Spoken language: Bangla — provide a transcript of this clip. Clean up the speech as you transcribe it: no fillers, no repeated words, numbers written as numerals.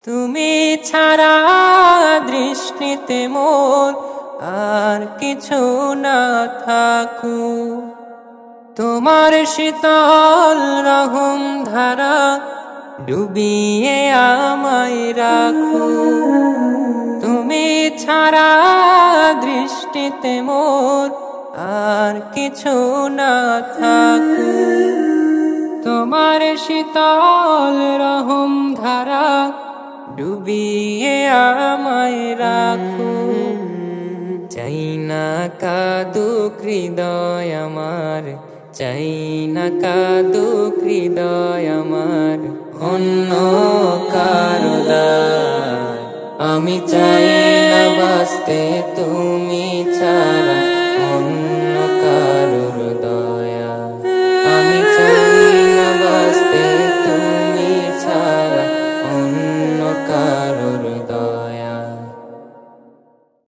তুমি ছাড়া দৃষ্টিতে মোর আর কিছু না থাকুক, তোমার শীতল রহম ধারা ডুবিয়ে আমায় রাখো। তুমি ছাড়া দৃষ্টিতে মোর আর কিছু না থাকুক, তোমার শীতল রহম ধারা ডুবিয়ে আমায় রাখো। চাই না কাঁদুক হৃদয় আমার, চাই না কাঁদুক হৃদয় আমার অন্য কারো দায়। আমি চাই না বাঁচতে তুমি ছাড়া অন্য কারোর দয়া। আমি চাই না বাঁচতে তুমি ছাড়া অন্য কারোর দয়া।